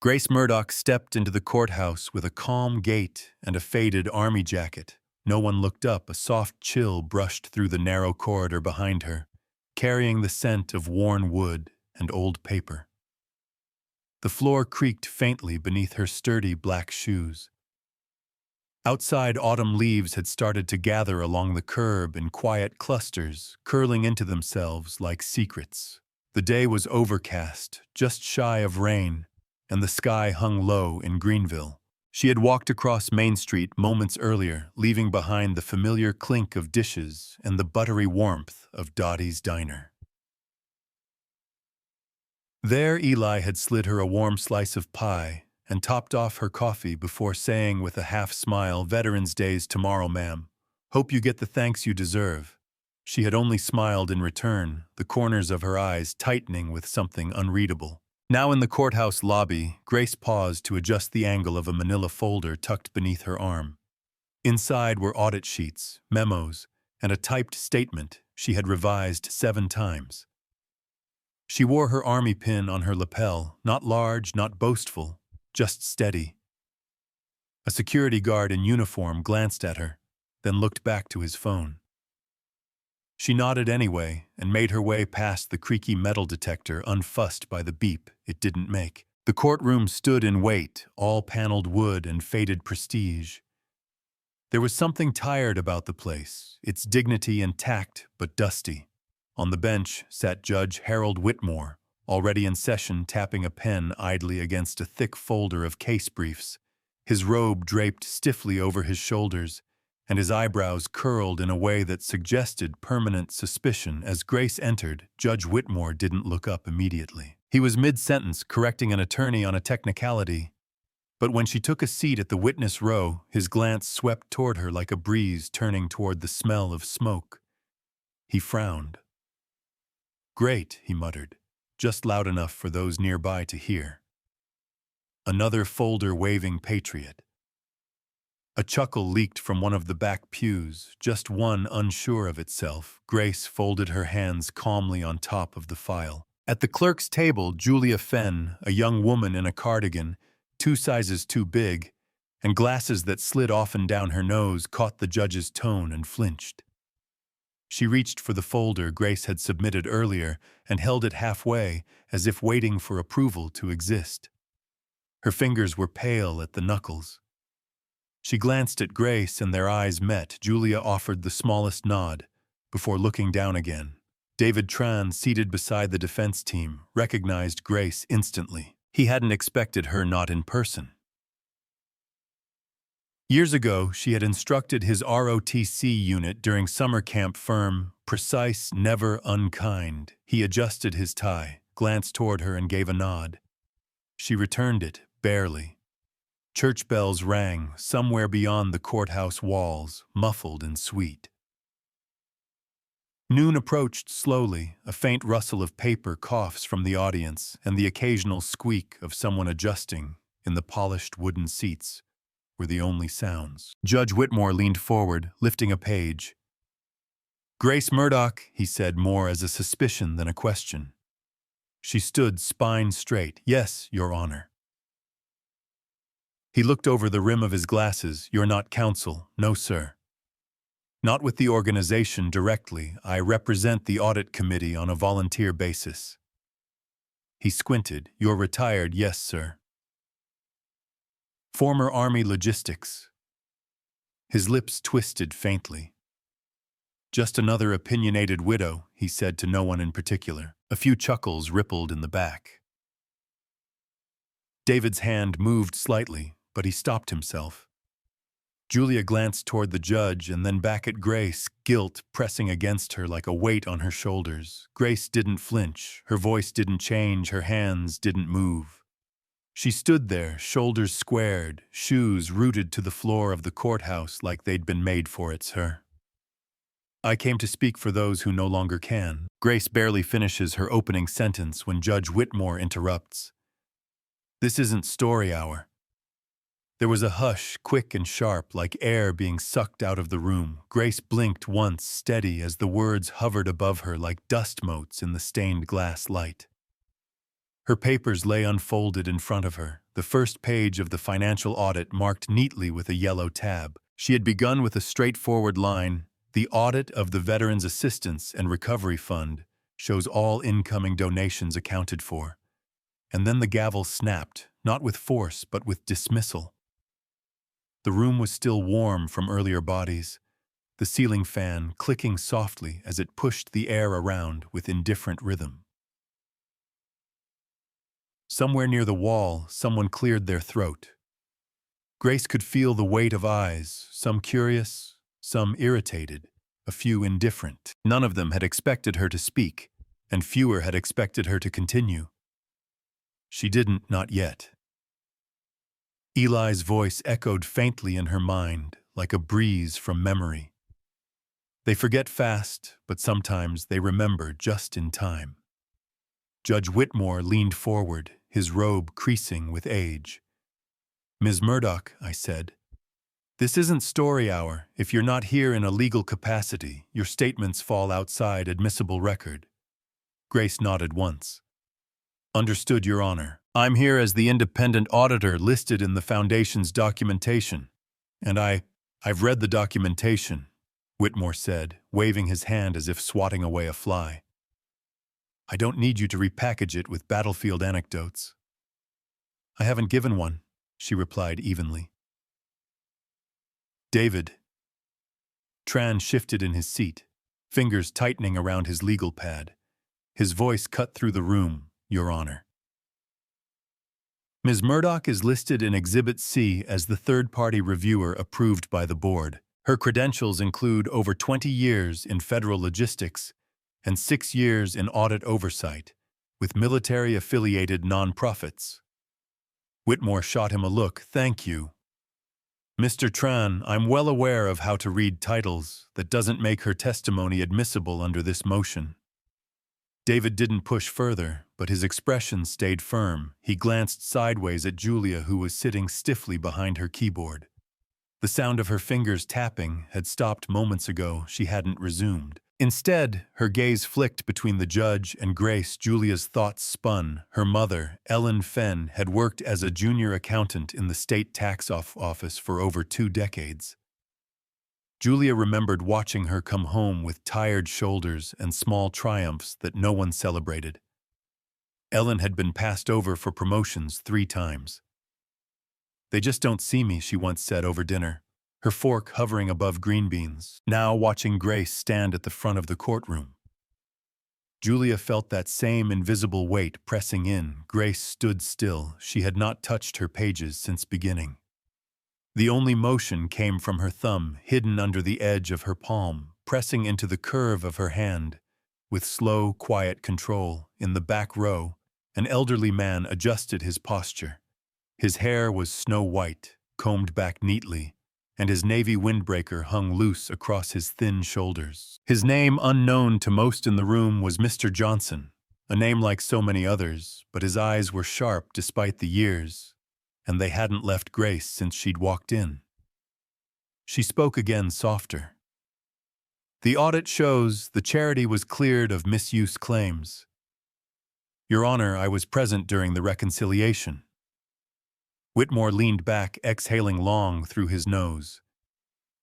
Grace Murdoch stepped into the courthouse with a calm gait and a faded army jacket. No one looked up. A soft chill brushed through the narrow corridor behind her, carrying the scent of worn wood and old paper. The floor creaked faintly beneath her sturdy black shoes. Outside, autumn leaves had started to gather along the curb in quiet clusters, curling into themselves like secrets. The day was overcast, just shy of rain, and the sky hung low in Greenville. She had walked across Main Street moments earlier, leaving behind the familiar clink of dishes and the buttery warmth of Dottie's diner. There, Eli had slid her a warm slice of pie and topped off her coffee before saying with a half-smile, "Veterans Day's tomorrow, ma'am. Hope you get the thanks you deserve." She had only smiled in return, the corners of her eyes tightening with something unreadable. Now in the courthouse lobby, Grace paused to adjust the angle of a manila folder tucked beneath her arm. Inside were audit sheets, memos, and a typed statement she had revised 7 times. She wore her army pin on her lapel, not large, not boastful, just steady. A security guard in uniform glanced at her, then looked back to his phone. She nodded anyway and made her way past the creaky metal detector, unfussed by the beep it didn't make. The courtroom stood in wait, all paneled wood and faded prestige. There was something tired about the place, its dignity intact but dusty. On the bench sat Judge Harold Whitmore, already in session, tapping a pen idly against a thick folder of case briefs, his robe draped stiffly over his shoulders, and his eyebrows curled in a way that suggested permanent suspicion. As Grace entered, Judge Whitmore didn't look up immediately. He was mid-sentence, correcting an attorney on a technicality. But when she took a seat at the witness row, his glance swept toward her like a breeze turning toward the smell of smoke. He frowned. "Great," he muttered, just loud enough for those nearby to hear. "Another folder-waving patriot." A chuckle leaked from one of the back pews, just one unsure of itself. Grace folded her hands calmly on top of the file. At the clerk's table, Julia Fenn, a young woman in a cardigan, 2 sizes too big, and glasses that slid often down her nose, caught the judge's tone and flinched. She reached for the folder Grace had submitted earlier and held it halfway, as if waiting for approval to exist. Her fingers were pale at the knuckles. She glanced at Grace and their eyes met. Julia offered the smallest nod, before looking down again. David Tran, seated beside the defense team, recognized Grace instantly. He hadn't expected her not in person. Years ago, she had instructed his ROTC unit during summer camp. Firm, precise, never unkind. He adjusted his tie, glanced toward her and gave a nod. She returned it, barely. Church bells rang somewhere beyond the courthouse walls, muffled and sweet. Noon approached slowly, a faint rustle of paper coughs from the audience and the occasional squeak of someone adjusting in the polished wooden seats were the only sounds. Judge Whitmore leaned forward, lifting a page. "Grace Murdoch," he said, more as a suspicion than a question. She stood spine straight. "Yes, Your Honor." He looked over the rim of his glasses. "You're not counsel." "No, sir. Not with the organization directly. I represent the audit committee on a volunteer basis." He squinted. "You're retired." "Yes, sir." "Former Army logistics." His lips twisted faintly. "Just another opinionated widow," he said to no one in particular. A few chuckles rippled in the back. David's hand moved slightly, but he stopped himself. Julia glanced toward the judge and then back at Grace, guilt pressing against her like a weight on her shoulders. Grace didn't flinch, her voice didn't change, her hands didn't move. She stood there, shoulders squared, shoes rooted to the floor of the courthouse like they'd been made for it, sir. "I came to speak for those who no longer can." Grace barely finishes her opening sentence when Judge Whitmore interrupts. "This isn't story hour." There was a hush, quick and sharp, like air being sucked out of the room. Grace blinked once, steady as the words hovered above her like dust motes in the stained glass light. Her papers lay unfolded in front of her, the first page of the financial audit marked neatly with a yellow tab. She had begun with a straightforward line: "The audit of the Veterans Assistance and Recovery Fund shows all incoming donations accounted for." And then the gavel snapped, not with force but with dismissal. The room was still warm from earlier bodies, the ceiling fan clicking softly as it pushed the air around with indifferent rhythm. Somewhere near the wall, someone cleared their throat. Grace could feel the weight of eyes, some curious, some irritated, a few indifferent. None of them had expected her to speak, and fewer had expected her to continue. She didn't, not yet. Eli's voice echoed faintly in her mind, like a breeze from memory. They forget fast, but sometimes they remember just in time. Judge Whitmore leaned forward, his robe creasing with age. "Ms. Murdoch," I said, "this isn't story hour. If you're not here in a legal capacity, your statements fall outside admissible record." Grace nodded once. "Understood, Your Honor. I'm here as the independent auditor listed in the Foundation's documentation. And I've read the documentation," Whitmore said, waving his hand as if swatting away a fly. "I don't need you to repackage it with battlefield anecdotes." "I haven't given one," she replied evenly. "David." Tran shifted in his seat, fingers tightening around his legal pad. His voice cut through the room, "Your Honor. Ms. Murdoch is listed in Exhibit C as the third-party reviewer approved by the board. Her credentials include over 20 years in federal logistics and 6 years in audit oversight, with military-affiliated nonprofits." Whitmore shot him a look. "Thank you. Mr. Tran, I'm well aware of how to read titles. That doesn't make her testimony admissible under this motion." David didn't push further, but his expression stayed firm. He glanced sideways at Julia, who was sitting stiffly behind her keyboard. The sound of her fingers tapping had stopped moments ago. She hadn't resumed. Instead, her gaze flicked between the judge and Grace. Julia's thoughts spun. Her mother, Ellen Fenn, had worked as a junior accountant in the state tax office for over 2 decades. Julia remembered watching her come home with tired shoulders and small triumphs that no one celebrated. Ellen had been passed over for promotions 3 times. "They just don't see me," she once said over dinner, her fork hovering above green beans, now watching Grace stand at the front of the courtroom. Julia felt that same invisible weight pressing in. Grace stood still. She had not touched her pages since beginning. The only motion came from her thumb, hidden under the edge of her palm, pressing into the curve of her hand. With slow, quiet control, in the back row, an elderly man adjusted his posture. His hair was snow-white, combed back neatly, and his navy windbreaker hung loose across his thin shoulders. His name, unknown to most in the room, was Mr. Johnson, a name like so many others, but his eyes were sharp despite the years, and they hadn't left Grace since she'd walked in. She spoke again, softer. "The audit shows the charity was cleared of misuse claims. Your Honor, I was present during the reconciliation." Whitmore leaned back, exhaling long through his nose.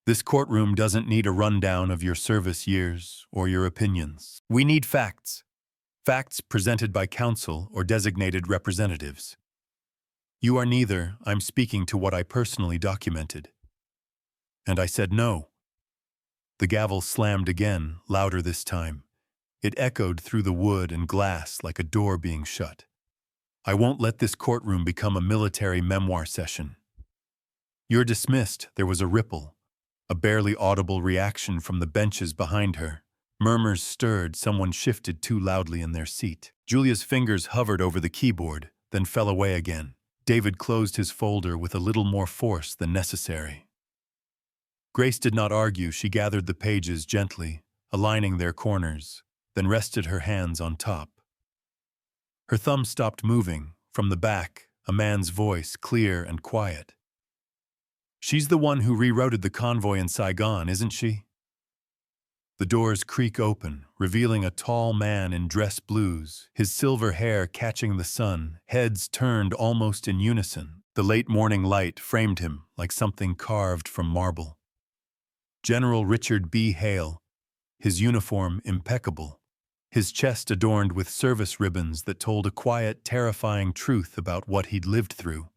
"This courtroom doesn't need a rundown of your service years or your opinions. We need facts. Facts presented by counsel or designated representatives. You are neither. I'm speaking to what I personally documented." And I said no. The gavel slammed again, louder this time. It echoed through the wood and glass like a door being shut. "I won't let this courtroom become a military memoir session." "You're dismissed." There was a ripple, a barely audible reaction from the benches behind her. Murmurs stirred. Someone shifted too loudly in their seat. Julia's fingers hovered over the keyboard, then fell away again. David closed his folder with a little more force than necessary. Grace did not argue. She gathered the pages gently, aligning their corners, then rested her hands on top. Her thumb stopped moving. From the back, a man's voice, clear and quiet. "She's the one who rerouted the convoy in Saigon, isn't she?" The doors creak open, revealing a tall man in dress blues, his silver hair catching the sun, heads turned almost in unison. The late morning light framed him like something carved from marble. General Richard B. Hale, his uniform impeccable, his chest adorned with service ribbons that told a quiet, terrifying truth about what he'd lived through.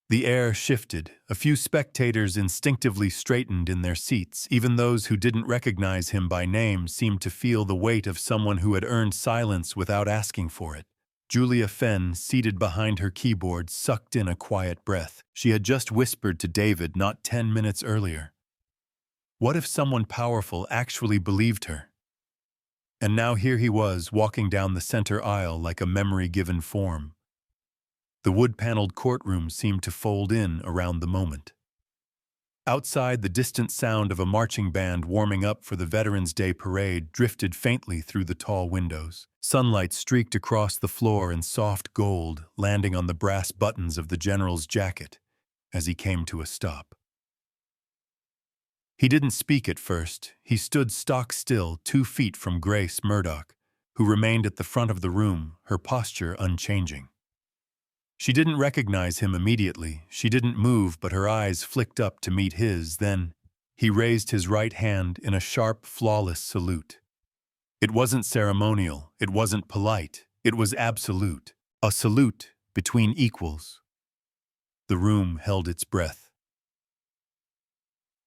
The air shifted. A few spectators instinctively straightened in their seats. Even those who didn't recognize him by name seemed to feel the weight of someone who had earned silence without asking for it. Julia Fenn, seated behind her keyboard, sucked in a quiet breath. She had just whispered to David not 10 minutes earlier. What if someone powerful actually believed her? And now here he was, walking down the center aisle like a memory-given form. The wood-paneled courtroom seemed to fold in around the moment. Outside, the distant sound of a marching band warming up for the Veterans Day parade drifted faintly through the tall windows. Sunlight streaked across the floor in soft gold, landing on the brass buttons of the general's jacket as he came to a stop. He didn't speak at first. He stood stock still, 2 feet from Grace Murdoch, who remained at the front of the room, her posture unchanging. She didn't recognize him immediately. She didn't move, but her eyes flicked up to meet his. Then he raised his right hand in a sharp, flawless salute. It wasn't ceremonial. It wasn't polite. It was absolute. A salute between equals. The room held its breath.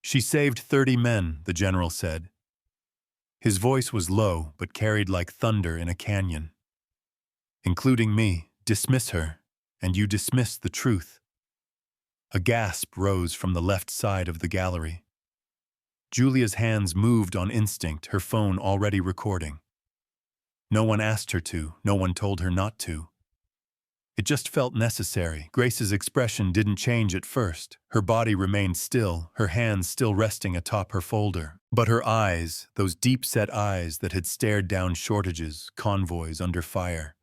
She saved 30 men, the general said. His voice was low, but carried like thunder in a canyon. Including me. Dismiss her. And you dismiss the truth. A gasp rose from the left side of the gallery. Julia's hands moved on instinct, her phone already recording. No one asked her to, no one told her not to. It just felt necessary. Grace's expression didn't change at first. Her body remained still, her hands still resting atop her folder. But her eyes, those deep-set eyes that had stared down shortages, convoys under fire,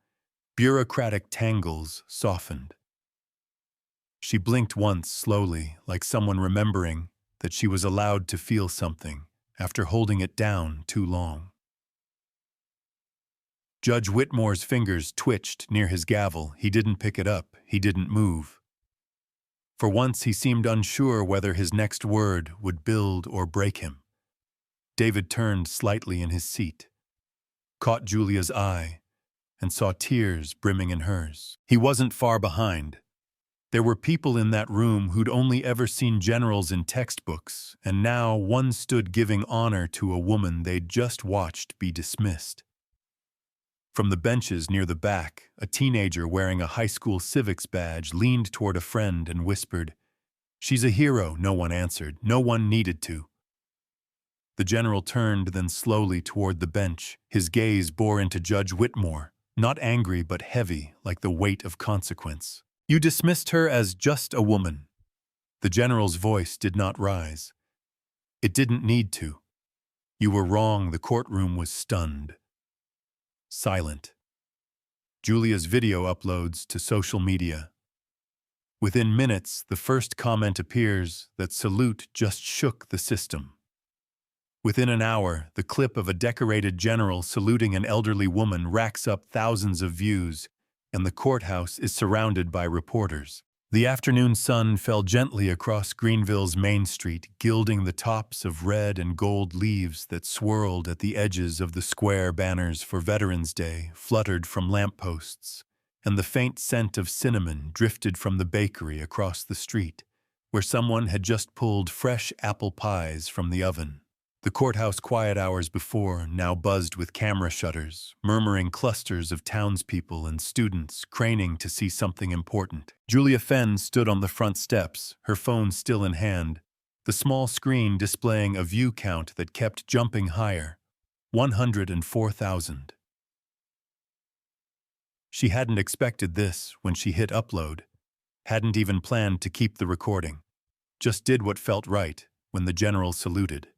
bureaucratic tangles, softened. She blinked once slowly, like someone remembering that she was allowed to feel something after holding it down too long. Judge Whitmore's fingers twitched near his gavel. He didn't pick it up. He didn't move. For once he seemed unsure whether his next word would build or break him. David turned slightly in his seat, caught Julia's eye, and saw tears brimming in hers. He wasn't far behind. There were people in that room who'd only ever seen generals in textbooks, and now one stood giving honor to a woman they'd just watched be dismissed. From the benches near the back, a teenager wearing a high school civics badge leaned toward a friend and whispered, "She's a hero." No one answered. No one needed to. The general turned then slowly toward the bench. His gaze bore into Judge Whitmore. Not angry, but heavy, like the weight of consequence. "You dismissed her as just a woman." The general's voice did not rise. It didn't need to. "You were wrong." The courtroom was stunned. Silent. Julia's video uploads to social media. Within minutes, the first comment appears that salute just shook the system. Within an hour, the clip of a decorated general saluting an elderly woman racks up thousands of views, and the courthouse is surrounded by reporters. The afternoon sun fell gently across Greenville's Main Street, gilding the tops of red and gold leaves that swirled at the edges of the square. Banners for Veterans Day fluttered from lampposts, and the faint scent of cinnamon drifted from the bakery across the street, where someone had just pulled fresh apple pies from the oven. The courthouse, quiet hours before, now buzzed with camera shutters, murmuring clusters of townspeople and students craning to see something important. Julia Fenn stood on the front steps, her phone still in hand, the small screen displaying a view count that kept jumping higher, 104,000. She hadn't expected this when she hit upload, hadn't even planned to keep the recording, just did what felt right when the general saluted.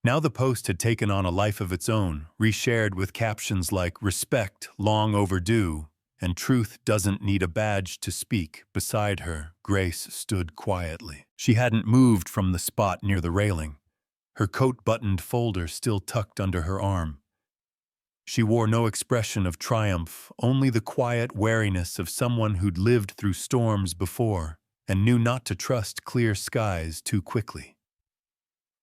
Now the post had taken on a life of its own, reshared with captions like "Respect, long overdue," and "Truth doesn't need a badge to speak." Beside her, Grace stood quietly. She hadn't moved from the spot near the railing. her coat-buttoned folder still tucked under her arm. She wore no expression of triumph, only the quiet wariness of someone who'd lived through storms before and knew not to trust clear skies too quickly.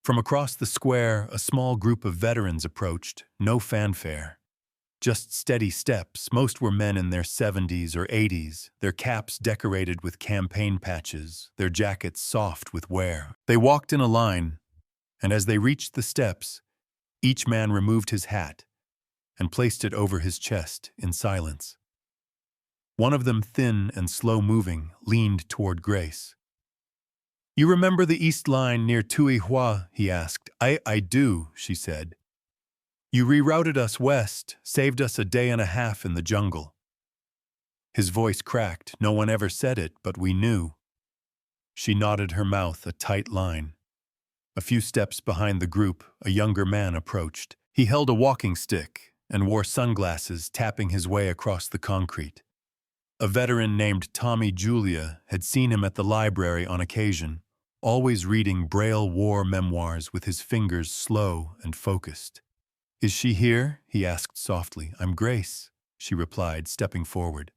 From across the square, a small group of veterans approached, no fanfare. Just steady steps. Most were men in their 70s or 80s, their caps decorated with campaign patches, their jackets soft with wear. They walked in a line, and as they reached the steps, each man removed his hat and placed it over his chest in silence. One of them, thin and slow-moving, leaned toward Grace. "You remember the East Line near Tui Hua?" he asked. I do," she said. "You rerouted us west, saved us a day and a half in the jungle." His voice cracked. No one ever said it, but we knew. She nodded, her mouth a tight line. A few steps behind the group, a younger man approached. He held a walking stick and wore sunglasses, tapping his way across the concrete. A veteran named Tommy Julia had seen him at the library on occasion, always reading Braille war memoirs with his fingers slow and focused. "Is she here?" he asked softly. "I'm Grace," she replied, stepping forward.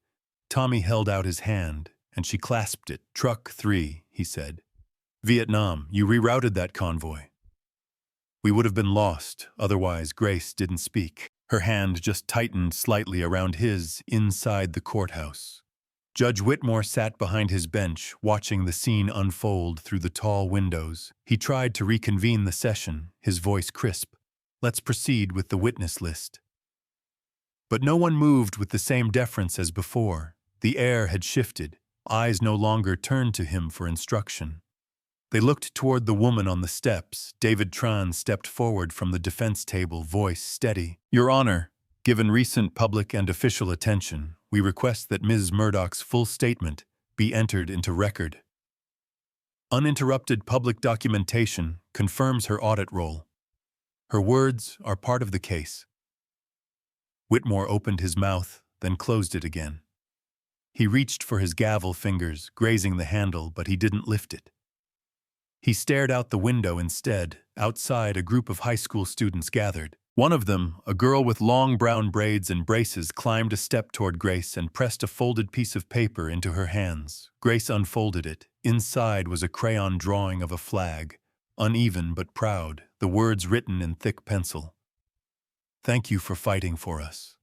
Tommy held out his hand, and she clasped it. "Truck 3, he said. "Vietnam, you rerouted that convoy." "We would have been lost, otherwise." Grace didn't speak. Her hand just tightened slightly around his inside the courthouse. Judge Whitmore sat behind his bench, watching the scene unfold through the tall windows. He tried to reconvene the session, his voice crisp. "Let's proceed with the witness list." But no one moved with the same deference as before. The air had shifted. Eyes no longer turned to him for instruction. They looked toward the woman on the steps. David Tran stepped forward from the defense table, voice steady. "Your Honor, given recent public and official attention, we request that Ms. Murdoch's full statement be entered into record. Uninterrupted public documentation confirms her audit role. Her words are part of the case." Whitmore opened his mouth, then closed it again. He reached for his gavel, fingers grazing the handle, but he didn't lift it. He stared out the window instead. Outside, a group of high school students gathered. One of them, a girl with long brown braids and braces, climbed a step toward Grace and pressed a folded piece of paper into her hands. Grace unfolded it. Inside was a crayon drawing of a flag, uneven but proud, the words written in thick pencil. "Thank you for fighting for us."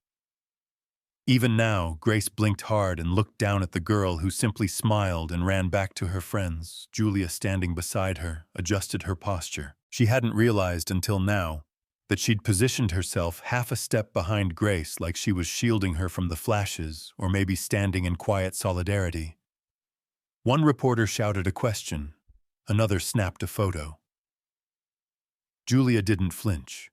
Even now, Grace blinked hard and looked down at the girl, who simply smiled and ran back to her friends. Julia, standing beside her, adjusted her posture. She hadn't realized until now that she'd positioned herself half a step behind Grace, like she was shielding her from the flashes, or maybe standing in quiet solidarity. One reporter shouted a question. Another snapped a photo. Julia didn't flinch.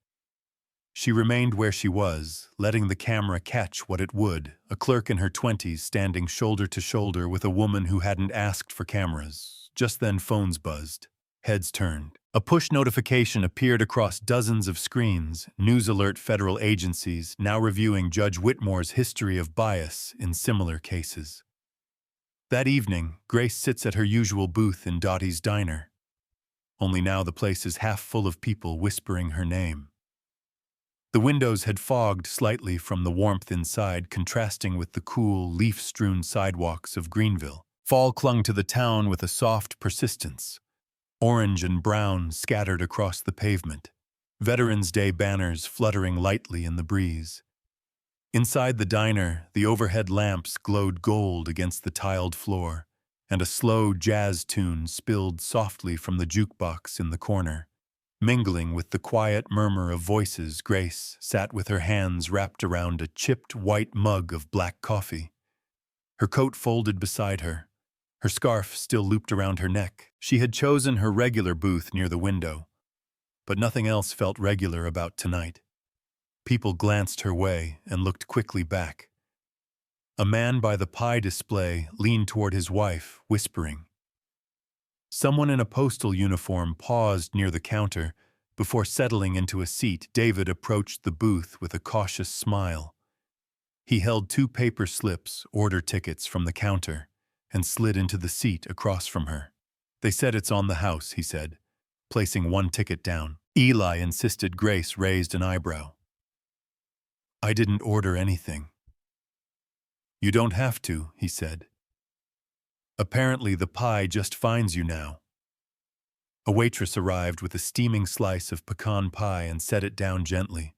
She remained where she was, letting the camera catch what it would, a clerk in her 20s standing shoulder to shoulder with a woman who hadn't asked for cameras. Just then phones buzzed. Heads turned. A push notification appeared across dozens of screens. News alert: federal agencies now reviewing Judge Whitmore's history of bias in similar cases. That evening, Grace sits at her usual booth in Dottie's diner. Only now the place is half full of people whispering her name. The windows had fogged slightly from the warmth inside, contrasting with the cool, leaf-strewn sidewalks of Greenville. Fall clung to the town with a soft persistence. Orange and brown scattered across the pavement. Veterans Day banners fluttering lightly in the breeze. Inside the diner, the overhead lamps glowed gold against the tiled floor, and a slow jazz tune spilled softly from the jukebox in the corner. Mingling with the quiet murmur of voices, Grace sat with her hands wrapped around a chipped white mug of black coffee. Her coat folded beside her, her scarf still looped around her neck. She had chosen her regular booth near the window, but nothing else felt regular about tonight. People glanced her way and looked quickly back. A man by the pie display leaned toward his wife, whispering. Someone in a postal uniform paused near the counter before settling into a seat. David approached the booth with a cautious smile. He held 2 paper slips, order tickets, from the counter, and slid into the seat across from her. "They said it's on the house," he said, placing 1 ticket down. Eli insisted. Grace raised an eyebrow. I didn't order anything. You don't have to, he said. Apparently the pie just finds you now. A waitress arrived with a steaming slice of pecan pie and set it down gently.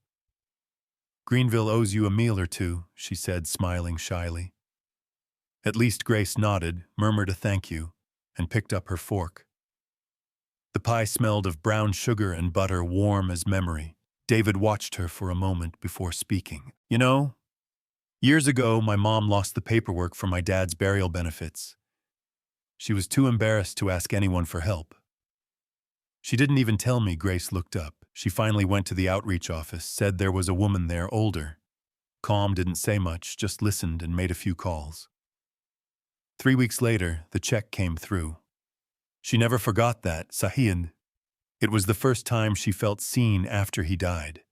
Greenville owes you a meal or two, she said, smiling shyly. At least Grace nodded, murmured a thank you, and picked up her fork. The pie smelled of brown sugar and butter, warm as memory. David watched her for a moment before speaking. You know, years ago my mom lost the paperwork for my dad's burial benefits. She was too embarrassed to ask anyone for help. She didn't even tell me. Grace looked up. She finally went to the outreach office, said there was a woman there, older. Calm, didn't say much, just listened and made a few calls. 3 weeks later, the check came through. She never forgot that, Sahin. It was the first time she felt seen after he died.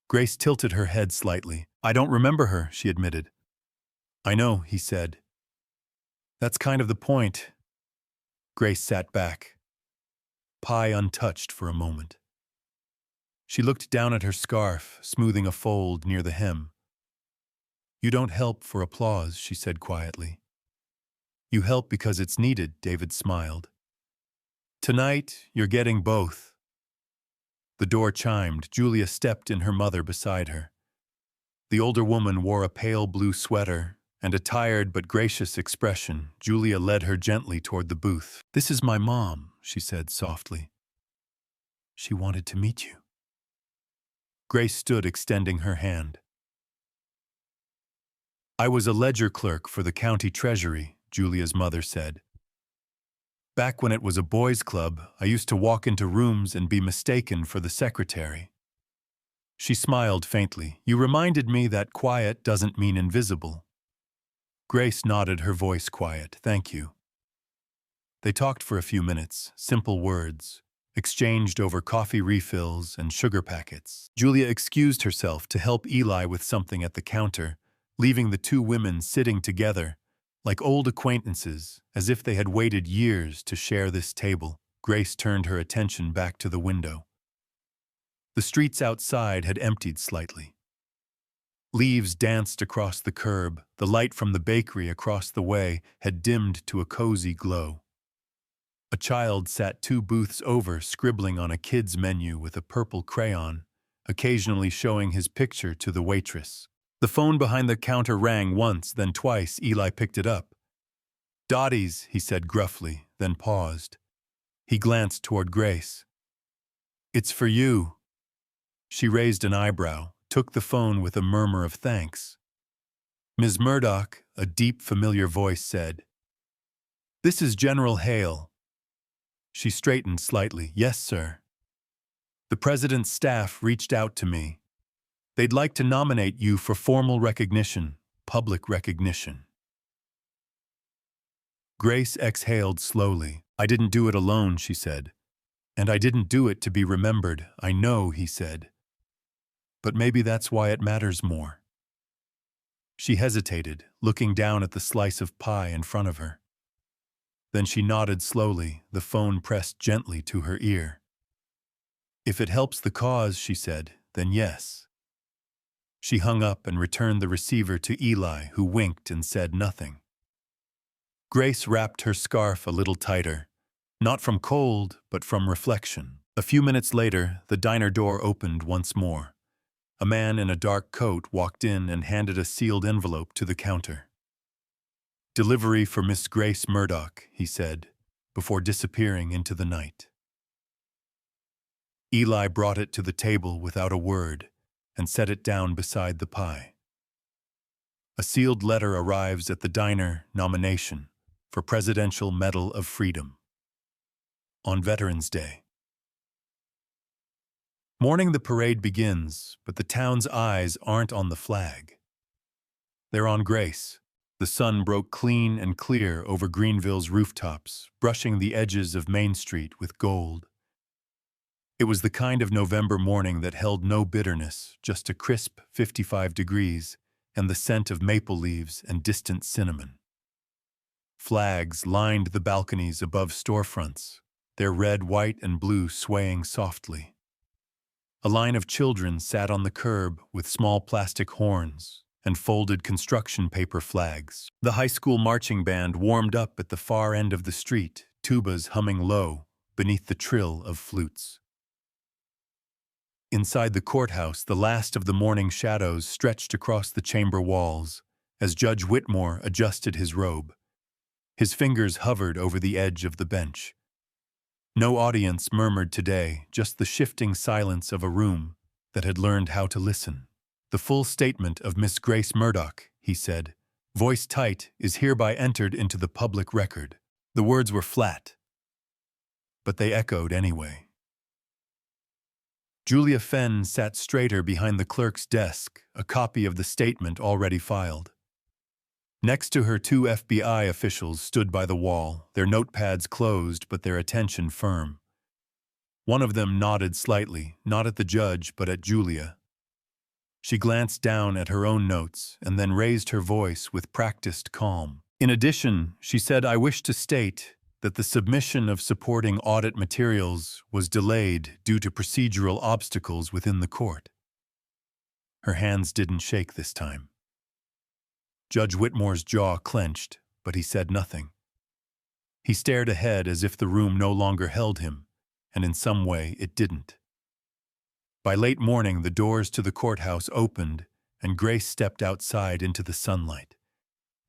Grace tilted her head slightly. I don't remember her, she admitted. I know, he said. That's kind of the point. Grace sat back, pie untouched for a moment. She looked down at her scarf, smoothing a fold near the hem. You don't help for applause, she said quietly. You help because it's needed, David smiled. Tonight, you're getting both. The door chimed. Julia stepped in, her mother beside her. The older woman wore a pale blue sweater and a tired but gracious expression. Julia led her gently toward the booth. This is my mom, she said softly. She wanted to meet you. Grace stood, extending her hand. I was a ledger clerk for the county treasury, Julia's mother said. Back when it was a boys' club, I used to walk into rooms and be mistaken for the secretary. She smiled faintly. You reminded me that quiet doesn't mean invisible. Grace nodded, her voice quiet. Thank you. They talked for a few minutes, simple words, exchanged over coffee refills and sugar packets. Julia excused herself to help Eli with something at the counter, leaving the two women sitting together, like old acquaintances, as if they had waited years to share this table. Grace turned her attention back to the window. The streets outside had emptied slightly. Leaves danced across the curb. The light from the bakery across the way had dimmed to a cozy glow. A child sat 2 booths over, scribbling on a kid's menu with a purple crayon, occasionally showing his picture to the waitress. The phone behind the counter rang once, then twice. Eli picked it up. Dottie's, he said gruffly, then paused. He glanced toward Grace. It's for you. She raised an eyebrow, took the phone with a murmur of thanks. Ms. Murdoch, a deep, familiar voice said, This is General Hale. She straightened slightly. Yes, sir. The president's staff reached out to me. They'd like to nominate you for formal recognition, public recognition. Grace exhaled slowly. I didn't do it alone, she said. And I didn't do it to be remembered. I know, he said. But maybe that's why it matters more. She hesitated, looking down at the slice of pie in front of her. Then she nodded slowly, the phone pressed gently to her ear. If it helps the cause, she said, then yes. She hung up and returned the receiver to Eli, who winked and said nothing. Grace wrapped her scarf a little tighter, not from cold, but from reflection. A few minutes later, the diner door opened once more. A man in a dark coat walked in and handed a sealed envelope to the counter. Delivery for Miss Grace Murdoch, he said, before disappearing into the night. Eli brought it to the table without a word and set it down beside the pie. A sealed letter arrives at the diner. Nomination for Presidential Medal of Freedom. On Veterans Day. Morning the parade begins, but the town's eyes aren't on the flag. They're on Grace. The sun broke clean and clear over Greenville's rooftops, brushing the edges of Main Street with gold. It was the kind of November morning that held no bitterness, just a crisp 55 degrees and the scent of maple leaves and distant cinnamon. Flags lined the balconies above storefronts, their red, white, and blue swaying softly. A line of children sat on the curb with small plastic horns and folded construction paper flags. The high school marching band warmed up at the far end of the street, tubas humming low beneath the trill of flutes. Inside the courthouse, the last of the morning shadows stretched across the chamber walls as Judge Whitmore adjusted his robe. His fingers hovered over the edge of the bench. No audience murmured today, just the shifting silence of a room that had learned how to listen. "The full statement of Miss Grace Murdoch," he said, voice tight, "is hereby entered into the public record." The words were flat, but they echoed anyway. Julia Fenn sat straighter behind the clerk's desk, a copy of the statement already filed. Next to her, 2 FBI officials stood by the wall, their notepads closed but their attention firm. One of them nodded slightly, not at the judge but at Julia. She glanced down at her own notes and then raised her voice with practiced calm. "In addition," she said, "I wish to state that the submission of supporting audit materials was delayed due to procedural obstacles within the court." Her hands didn't shake this time. Judge Whitmore's jaw clenched, but he said nothing. He stared ahead as if the room no longer held him, and in some way it didn't. By late morning, the doors to the courthouse opened, and Grace stepped outside into the sunlight.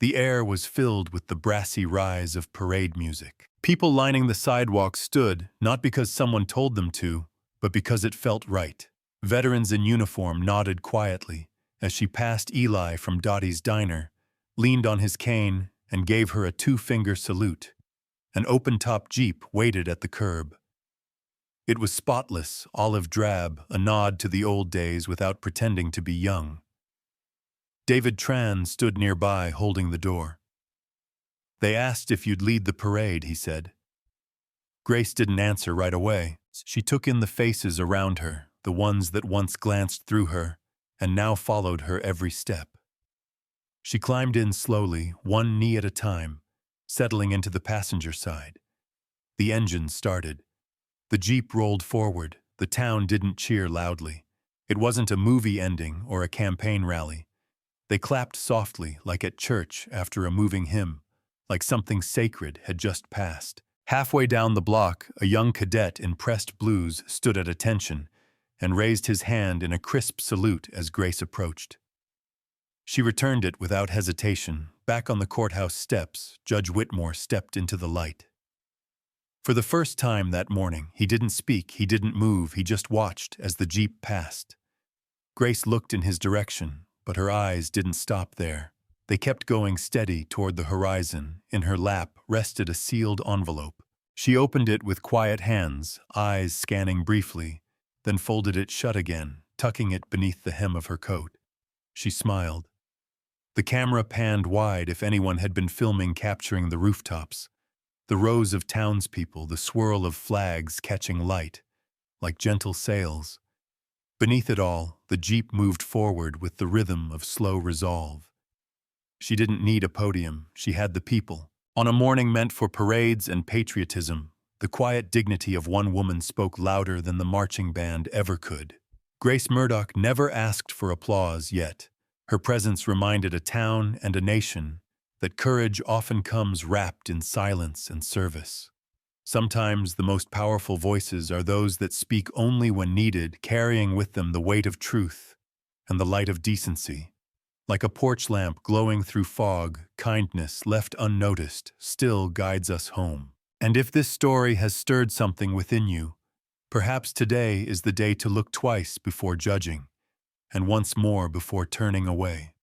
The air was filled with the brassy rise of parade music. People lining the sidewalk stood, not because someone told them to, but because it felt right. Veterans in uniform nodded quietly as she passed Eli from Dottie's diner, leaned on his cane, and gave her a 2-finger salute. An open-top Jeep waited at the curb. It was spotless, olive drab, a nod to the old days without pretending to be young. David Tran stood nearby, holding the door. "They asked if you'd lead the parade," he said. Grace didn't answer right away. She took in the faces around her, the ones that once glanced through her, and now followed her every step. She climbed in slowly, one knee at a time, settling into the passenger side. The engine started. The Jeep rolled forward. The town didn't cheer loudly. It wasn't a movie ending or a campaign rally. They clapped softly, like at church after a moving hymn, like something sacred had just passed. Halfway down the block, a young cadet in pressed blues stood at attention and raised his hand in a crisp salute as Grace approached. She returned it without hesitation. Back on the courthouse steps, Judge Whitmore stepped into the light. For the first time that morning, he didn't speak, he didn't move, he just watched as the Jeep passed. Grace looked in his direction, but her eyes didn't stop there. They kept going steady toward the horizon. In her lap rested a sealed envelope. She opened it with quiet hands, eyes scanning briefly, then folded it shut again, tucking it beneath the hem of her coat. She smiled. The camera panned wide if anyone had been filming, capturing the rooftops, the rows of townspeople, the swirl of flags catching light, like gentle sails. Beneath it all, the Jeep moved forward with the rhythm of slow resolve. She didn't need a podium, she had the people. On a morning meant for parades and patriotism, the quiet dignity of one woman spoke louder than the marching band ever could. Grace Murdoch never asked for applause yet. Her presence reminded a town and a nation that courage often comes wrapped in silence and service. Sometimes the most powerful voices are those that speak only when needed, carrying with them the weight of truth and the light of decency. Like a porch lamp glowing through fog, kindness left unnoticed still guides us home. And if this story has stirred something within you, perhaps today is the day to look twice before judging, and once more before turning away.